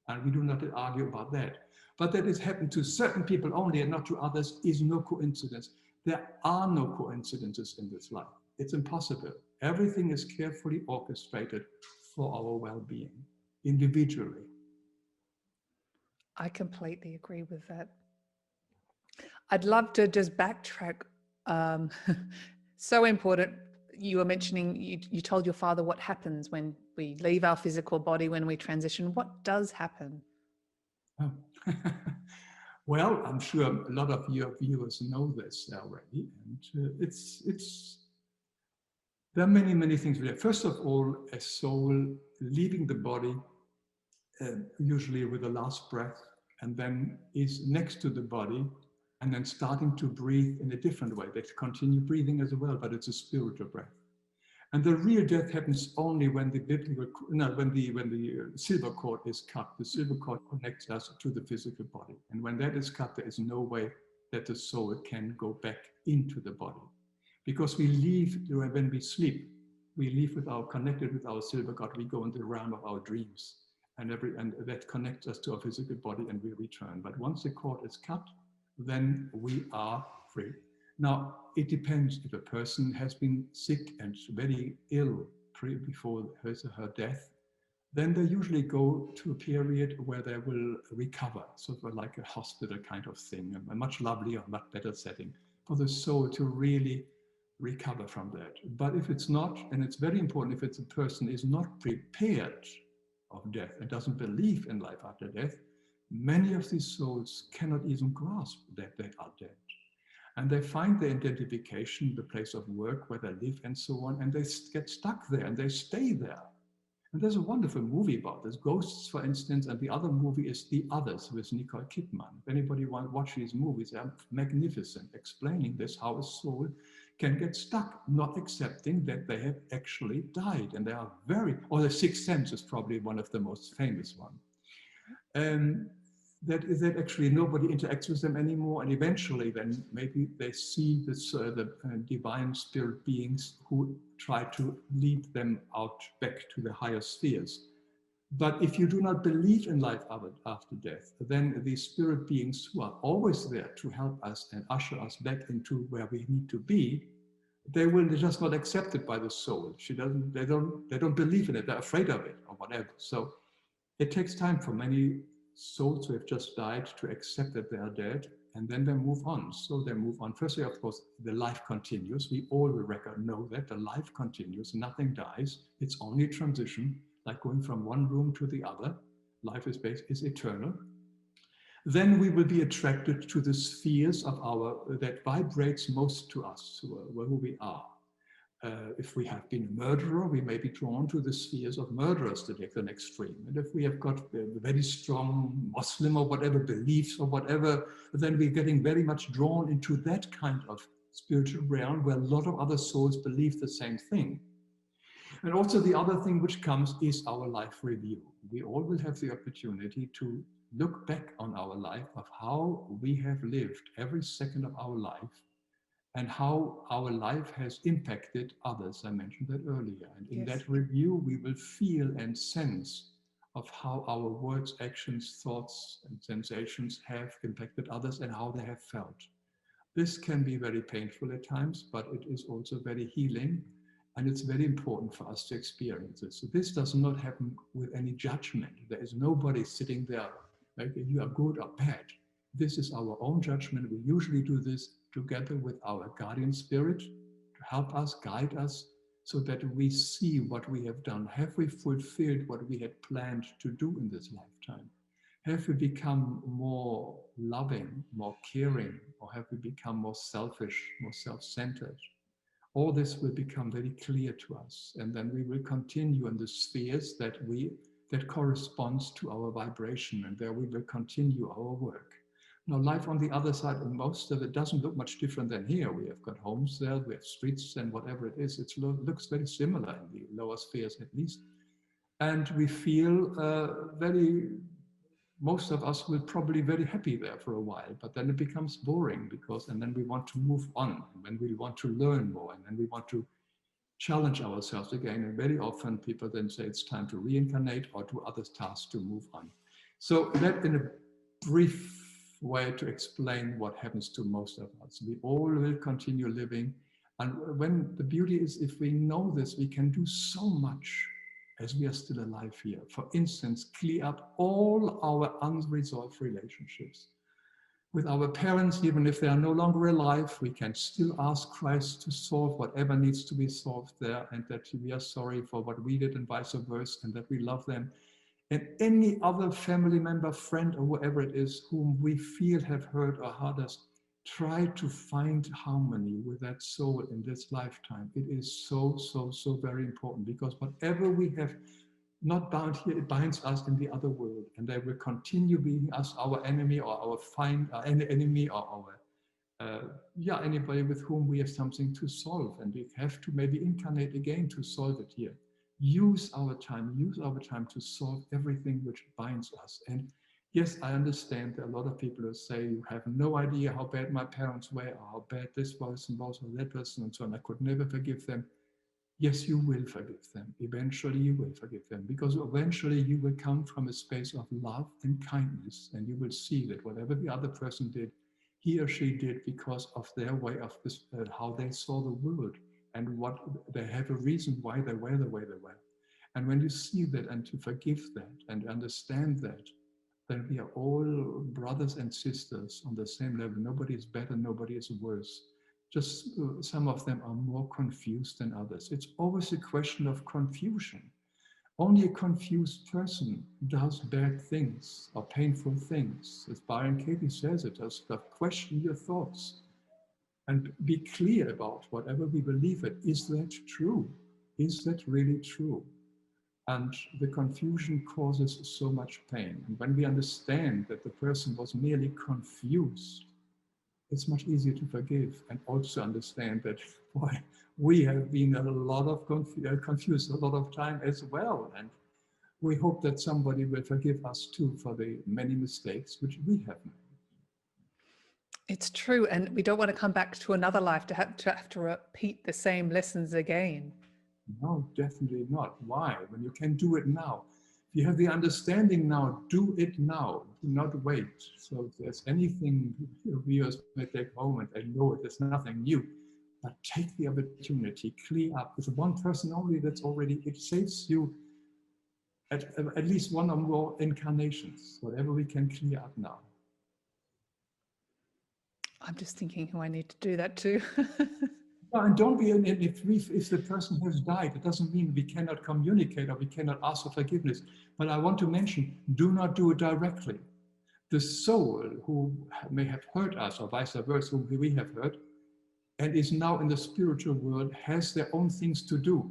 and we do not argue about that. But that it happened to certain people only and not to others is no coincidence. There are no coincidences in this life. It's impossible. Everything is carefully orchestrated for our well-being, individually. I completely agree with that. I'd love to just backtrack. So important. You were mentioning, you told your father what happens when we leave our physical body, when we transition. What does happen? Oh. Well, I'm sure a lot of your viewers know this already, and there are many, many things. First of all, a soul leaving the body, usually with the last breath, and then is next to the body, and then starting to breathe in a different way. They continue breathing as well, but it's a spiritual breath. And the real death happens only when the silver cord is cut. The silver cord connects us to the physical body. And when that is cut, there is no way that the soul can go back into the body. Because we leave, when we sleep, we leave connected with our silver cord, we go in the realm of our dreams. And that connects us to our physical body, and we return. But once the cord is cut, then we are free. Now, it depends. If a person has been sick and very ill before his or her death, then they usually go to a period where they will recover, sort of like a hospital kind of thing, a much lovelier, much better setting for the soul to really recover from that. But if it's not, and it's very important, if it's a person is not prepared of death and doesn't believe in life after death, many of these souls cannot even grasp that they are dead. And they find their identification, the place of work where they live and so on, and they get stuck there and they stay there. And there's a wonderful movie about this, Ghosts, for instance, and the other movie is The Others with Nicole Kidman. If anybody wants to watch these movies, they're magnificent, explaining this, how a soul can get stuck, not accepting that they have actually died. And they are The Sixth Sense is probably one of the most famous ones. That is that actually nobody interacts with them anymore, and eventually then maybe they see the divine spirit beings who try to lead them out back to the higher spheres. But if you do not believe in life after death, then these spirit beings who are always there to help us and usher us back into where we need to be, they're just not accepted by the soul. They don't believe in it. They're afraid of it or whatever. So it takes time for many souls who have just died to accept that they are dead, and then they move on. So they move on. Firstly, of course, the life continues. We all know that the life continues. Nothing dies. It's only transition, like going from one room to the other. Life is eternal. Then we will be attracted to the spheres of that vibrates most to us, where we are. If we have been a murderer, we may be drawn to the spheres of murderers to take an extreme. And if we have got very strong Muslim or whatever beliefs or whatever, then we're getting very much drawn into that kind of spiritual realm where a lot of other souls believe the same thing. And also the other thing which comes is our life review. We all will have the opportunity to look back on our life, of how we have lived every second of our life, and how our life has impacted others. I mentioned that earlier. And in that review, we will feel and sense of how our words, actions, thoughts, and sensations have impacted others and how they have felt. This can be very painful at times, but it is also very healing. And it's very important for us to experience this. So this does not happen with any judgment. There is nobody sitting there like you are good or bad. This is our own judgment. We usually do this together with our guardian spirit to help us, guide us, so that we see what we have done. Have we fulfilled what we had planned to do in this lifetime? Have we become more loving, more caring, or have we become more selfish, more self-centered? All this will become very clear to us, and then we will continue in the spheres that corresponds to our vibration, and there we will continue our work. Now, life on the other side, and most of it doesn't look much different than here. We have got homes there, we have streets, and whatever it is, it looks very similar in the lower spheres at least. And we feel most of us will probably very happy there for a while, but then it becomes boring and then we want to move on, and then we want to learn more, and then we want to challenge ourselves again. And very often people then say it's time to reincarnate or do other tasks to move on. So that in a brief way to explain what happens to most of us. We all will continue living. And when the beauty is, if we know this, we can do so much as we are still alive here. For instance, clear up all our unresolved relationships. With our parents, even if they are no longer alive, we can still ask Christ to solve whatever needs to be solved there, and that we are sorry for what we did and vice versa, and that we love them. And any other family member, friend, or whoever it is whom we feel have hurt or hurt us, try to find harmony with that soul in this lifetime. It is so, so, so very important, because whatever we have not bound here, it binds us in the other world, and they will continue being us, our enemy or our enemy or our anybody with whom we have something to solve, and we have to maybe incarnate again to solve it here. Use our time to solve everything which binds us. And yes, I understand that a lot of people will say, you have no idea how bad my parents were, or how bad this person was, or that person, and so on. I could never forgive them. Yes, you will forgive them. Eventually you will forgive them, because eventually you will come from a space of love and kindness, and you will see that whatever the other person did, he or she did because of their way of this, how they saw the world, and what they have a reason why they were the way they were. And when you see that and to forgive that and understand that, then we are all brothers and sisters on the same level. Nobody is better, nobody is worse. Just some of them are more confused than others. It's always a question of confusion. Only a confused person does bad things or painful things. As Byron Katie says it, just question your thoughts and be clear about whatever we believe it. Is that true? Is that really true? And the confusion causes so much pain. And when we understand that the person was merely confused, it's much easier to forgive, and also understand that, boy, we have been a lot of confused a lot of time as well. And we hope that somebody will forgive us too for the many mistakes which we have made. It's true. And we don't want to come back to another life to have to repeat the same lessons again. No, definitely not. Why? When you can do it now. If you have the understanding now, do it now. Do not wait. So if there's anything viewers may take home, and I know there's nothing new, but take the opportunity, clear up. With one person only, that's already, it saves you at least one or more incarnations, whatever we can clear up now. I'm just thinking who I need to do that to. And don't be, if the person has died, it doesn't mean we cannot communicate or we cannot ask for forgiveness. But I want to mention, do not do it directly. The soul who may have hurt us, or vice versa, whom we have hurt, and is now in the spiritual world, has their own things to do.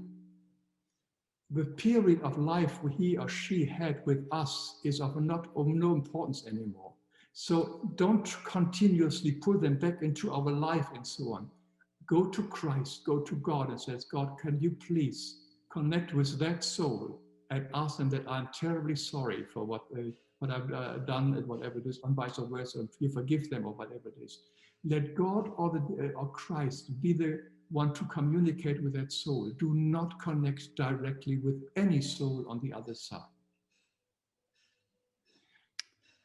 The period of life he or she had with us is of no importance anymore. So don't continuously pull them back into our life and so on. Go to Christ, go to God and says, God, can you please connect with that soul and ask them that I'm terribly sorry for what I've done and whatever it is, and vice versa, and you forgive them or whatever it is. Let God or Christ be the one to communicate with that soul. Do not connect directly with any soul on the other side.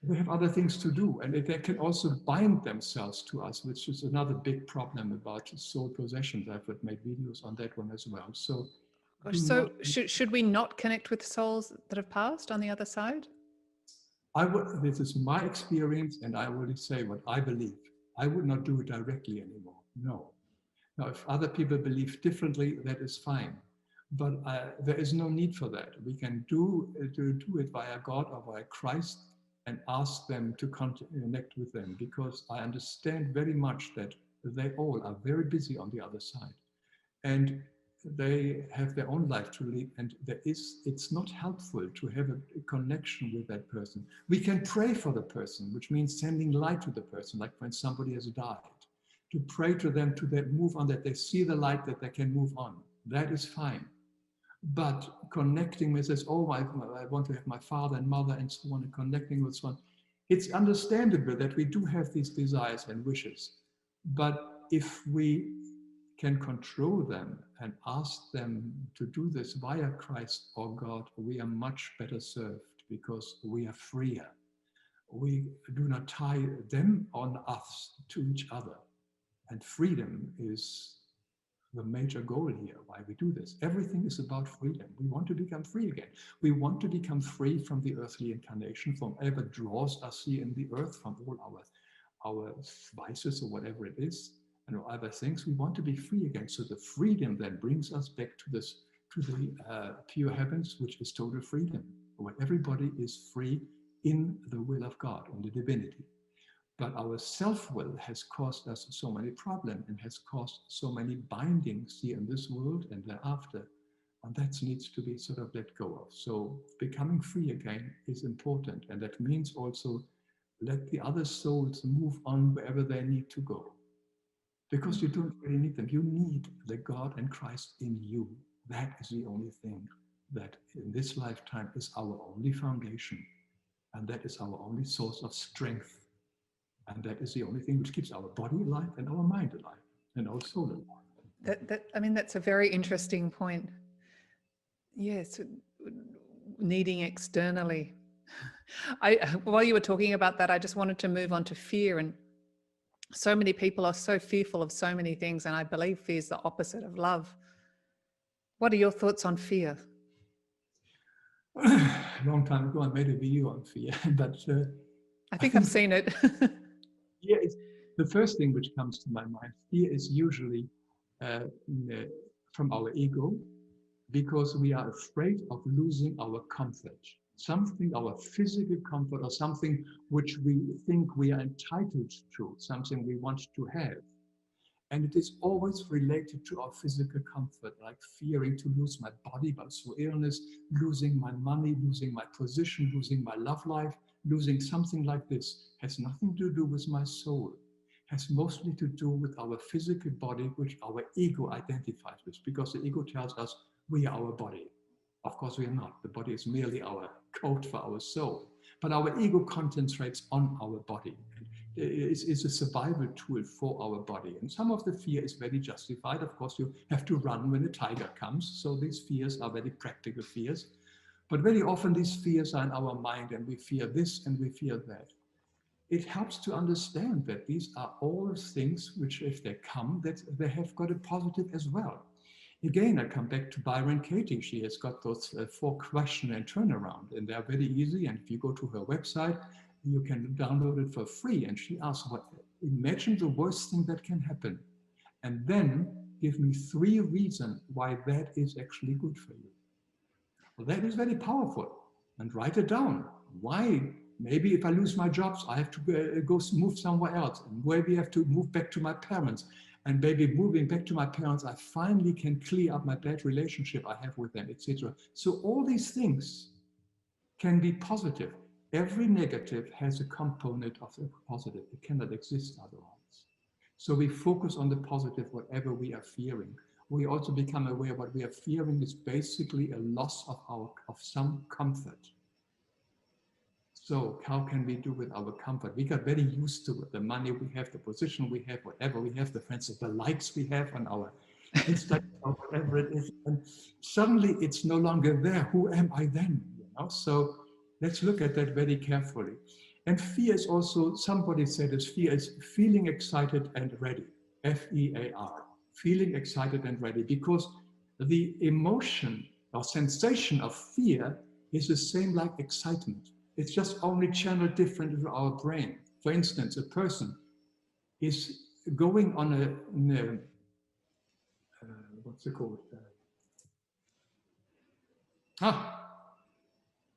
They have other things to do, and they can also bind themselves to us, which is another big problem about soul possessions. I've made videos on that one as well. So, should we not connect with souls that have passed on the other side? This is my experience, and I will say what I believe. I would not do it directly anymore. No. Now, if other people believe differently, that is fine. But there is no need for that. We can do it via God or via Christ, and ask them to connect with them, because I understand very much that they all are very busy on the other side, and they have their own life to lead, and it's not helpful to have a connection with that person. We can pray for the person, which means sending light to the person, like when somebody has died, to pray to them to that move on, that they see the light, that they can move on. That is fine. But connecting with this, oh, I want to have my father and mother and so on, and connecting with someone, it's understandable that we do have these desires and wishes. But if we can control them and ask them to do this via Christ or God, we are much better served because we are freer. We do not tie them on us to each other. And freedom is the major goal here, why we do this. Everything is about freedom. We want to become free again. We want to become free from the earthly incarnation, from whatever draws us here in the earth, from all our vices or whatever it is, and other things. We want to be free again. So the freedom then brings us back to the pure heavens, which is total freedom, where everybody is free in the will of God, in the divinity. But our self-will has caused us so many problems and has caused so many bindings here in this world and thereafter. And that needs to be sort of let go of. So becoming free again is important. And that means also let the other souls move on wherever they need to go. Because you don't really need them. You need the God and Christ in you. That is the only thing that in this lifetime is our only foundation. And that is our only source of strength. And that is the only thing which keeps our body alive and our mind alive and our soul alive. I mean, that's a very interesting point. Yes, needing externally. While you were talking about that, I just wanted to move on to fear. And so many people are so fearful of so many things. And I believe fear is the opposite of love. What are your thoughts on fear? A long time ago, I made a video on fear, but I think I've seen it. Yeah, it's the first thing which comes to my mind. Fear is usually from our ego, because we are afraid of losing our comfort, something, our physical comfort, or something which we think we are entitled to, something we want to have. And it is always related to our physical comfort, like fearing to lose my body by through illness, losing my money, losing my position, losing my love life, losing something like this. Has nothing to do with my soul. Has mostly to do with our physical body, which our ego identifies with, because the ego tells us we are our body. Of course we are not. The body is merely our code for our soul. But our ego concentrates on our body. It's a survival tool for our body. And some of the fear is very justified. Of course, you have to run when a tiger comes. So these fears are very practical fears. But very often these fears are in our mind, and we fear this and we fear that. It helps to understand that these are all things which, if they come, that they have got a positive as well. Again, I come back to Byron Katie. She has got those 4 question and turnaround, and they are very easy. And if you go to her website, you can download it for free. And she asks, imagine the worst thing that can happen, and then give me 3 reasons why that is actually good for you. Well, that is very powerful. And write it down. Why? Maybe if I lose my jobs, I have to go move somewhere else. And maybe I have to move back to my parents. And maybe moving back to my parents, I finally can clear up my bad relationship I have with them, etc. So all these things can be positive. Every negative has a component of the positive. It cannot exist otherwise. So we focus on the positive, whatever we are fearing. We also become aware what we are fearing is basically a loss of some comfort. So how can we do with our comfort? We got very used to it. The money we have, the position we have, whatever we have, for instance, the likes we have on our Instagram or whatever it is. And suddenly it's no longer there. Who am I then? So let's look at that very carefully. And fear is also, somebody said this, fear is feeling excited and ready. F-E-A-R, feeling excited and ready, because the emotion or sensation of fear is the same like excitement. It's just only channeled different into our brain. For instance, a person is going on what's it called?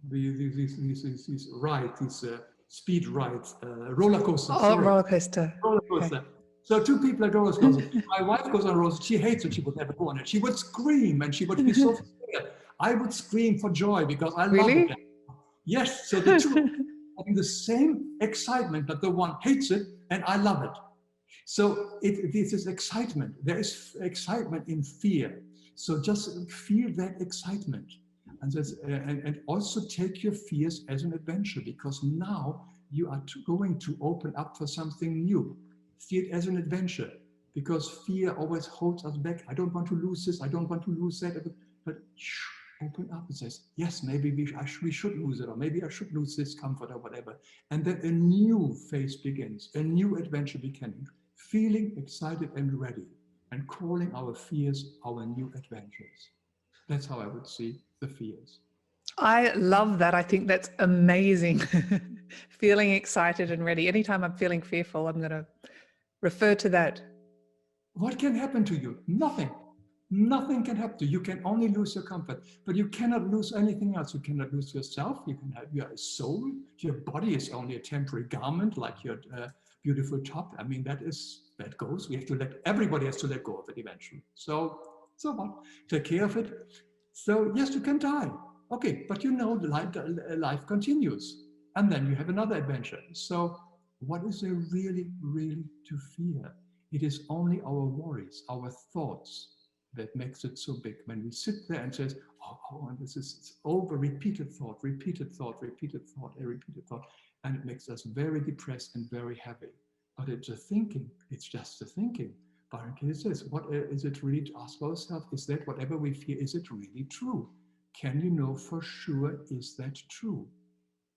These rides, these speed rides, roller coaster. Oh, roller coaster. Roller coaster. Okay. So 2 people at roller coaster. My wife goes on a roller coaster. She hates it. She would never go on it. She would scream and she would be so scared. I would scream for joy because I love it. Yes, so the 2 having the same excitement, but the one hates it and I love it. So this is excitement. There is excitement in fear. So just feel that excitement. And also take your fears as an adventure, because now you are going to open up for something new. See it as an adventure. because fear always holds us back. I don't want to lose this. I don't want to lose that. But open up and says, yes, maybe we should lose it, or maybe I should lose this comfort or whatever. And then a new phase begins, a new adventure beginning, feeling excited and ready, and calling our fears our new adventures. That's how I would see the fears. I love that. I think that's amazing. Feeling excited and ready. Anytime I'm feeling fearful, I'm going to refer to that. What can happen to you? Nothing. Nothing can happen to you. You can only lose your comfort, but you cannot lose anything else. You cannot lose yourself. You can have your soul. Your body is only a temporary garment, like your beautiful top. I mean, that goes. We have to everybody has to let go of it eventually. So what? Take care of it. So yes, you can die. Okay, but life continues. And then you have another adventure. So what is there really, really to fear? It is only our worries, our thoughts, that makes it so big. When we sit there and says, oh, this is over, repeated thought, repeated thought, repeated thought, repeated thought, and it makes us very depressed and very heavy. But it's a thinking, it's just a thinking. Byron Katie says, what is it really to ask ourselves? Is that whatever we fear, is it really true? Can you know for sure, is that true?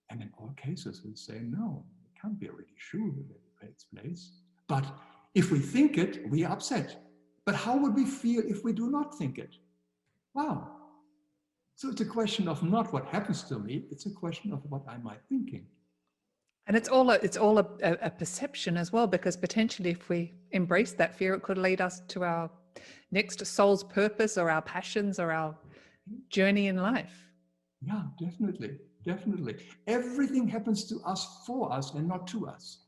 And in all cases, we'll say, no, it can't be really true that it takes place. But if we think it, we are upset. But how would we feel if we do not think it? Wow. So it's a question of not what happens to me, it's a question of what am I thinking. And it's all a perception as well, because potentially if we embrace that fear, it could lead us to our next soul's purpose or our passions or our journey in life. Yeah, definitely, definitely. Everything happens to us for us and not to us,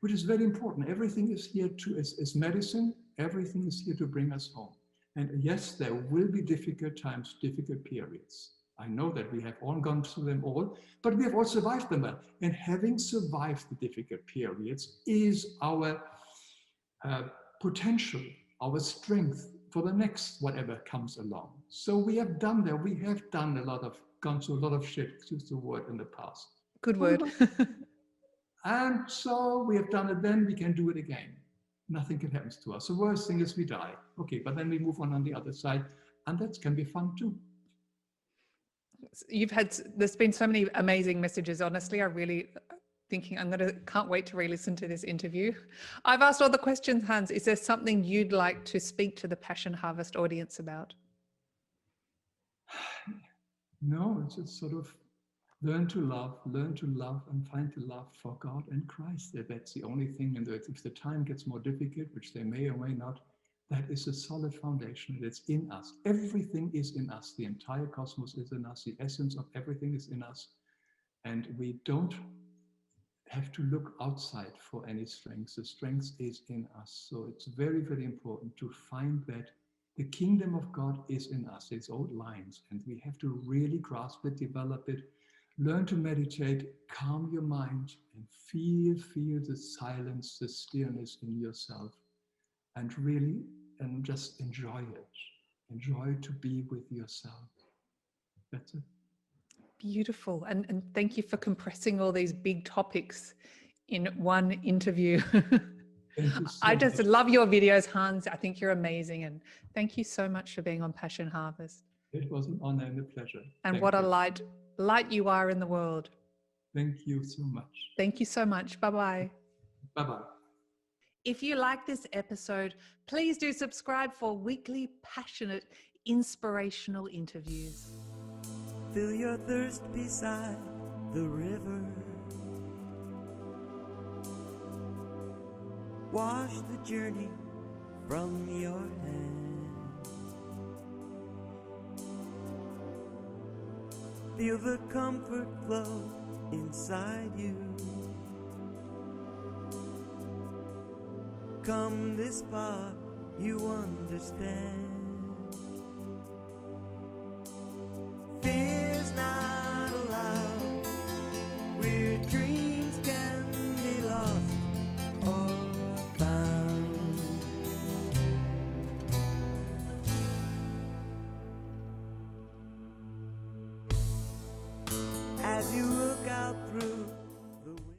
which is very important. Everything is here as medicine. Everything is here to bring us home. And yes, there will be difficult times, difficult periods. I know that we have all gone through them all, but we have all survived them well. And having survived the difficult periods is our potential, our strength for the next whatever comes along. So we have done that. We have gone through a lot of shit, excuse the word, in the past. Good word. And so we have done it then, we can do it again. Nothing can happen to us. The worst thing is we die. Okay, but then we move on the other side, and that can be fun too. There's been so many amazing messages. Honestly, I really can't wait to re-listen to this interview. I've asked all the questions, Hans. Is there something you'd like to speak to the Passion Harvest audience about? No, it's just sort of learn to love and find the love for God and Christ. That's the only thing. And if the time gets more difficult, which they may or may not, that is a solid foundation. That's in us. Everything is in us. The entire cosmos is in us. The essence of everything is in us. And we don't have to look outside for any strength. The strength is in us. So it's very, very important to find that the kingdom of God is in us. It's old lines, and we have to really grasp it, develop it, learn to meditate, calm your mind, and feel the silence, the stillness in yourself, and just enjoy it. Enjoy to be with yourself. That's it. Beautiful. And thank you for compressing all these big topics in one interview. I just love your videos, Hans. I think you're amazing. And thank you so much for being on Passion Harvest. It was an honor and a pleasure. And what a light you are in the world. Thank you so much. Thank you so much. Bye-bye. Bye-bye. If you like this episode, please do subscribe for weekly passionate, inspirational interviews. Feel your thirst beside the river. Wash the journey from your hands. Feel the comfort flow inside you. Come this far, you understand.